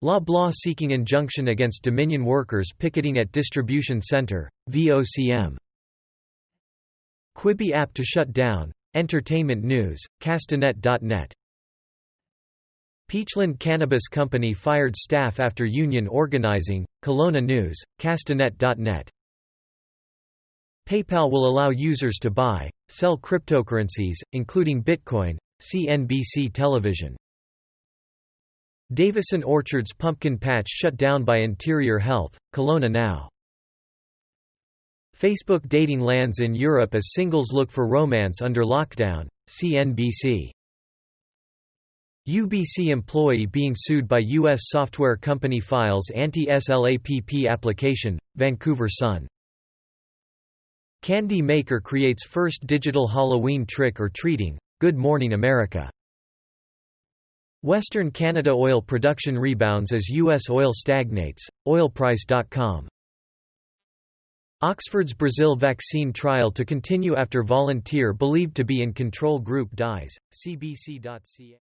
Loblaw seeking injunction against Dominion workers picketing at distribution centre, VOCM. Quibi app to shut down. Entertainment news, Castanet.net. Peachland Cannabis Company fired staff after union organizing, Kelowna News, Castanet.net. PayPal will allow users to buy, sell cryptocurrencies, including Bitcoin, CNBC Television. Davison Orchards pumpkin patch shut down by Interior Health, Kelowna Now. Facebook dating lands in Europe as singles look for romance under lockdown, CNBC. UBC employee being sued by U.S. software company files anti-SLAPP application, Vancouver Sun. Candy maker creates first digital Halloween trick-or-treating, Good Morning America. Western Canada oil production rebounds as U.S. oil stagnates, oilprice.com. Oxford's Brazil vaccine trial to continue after volunteer believed to be in control group dies, cbc.ca.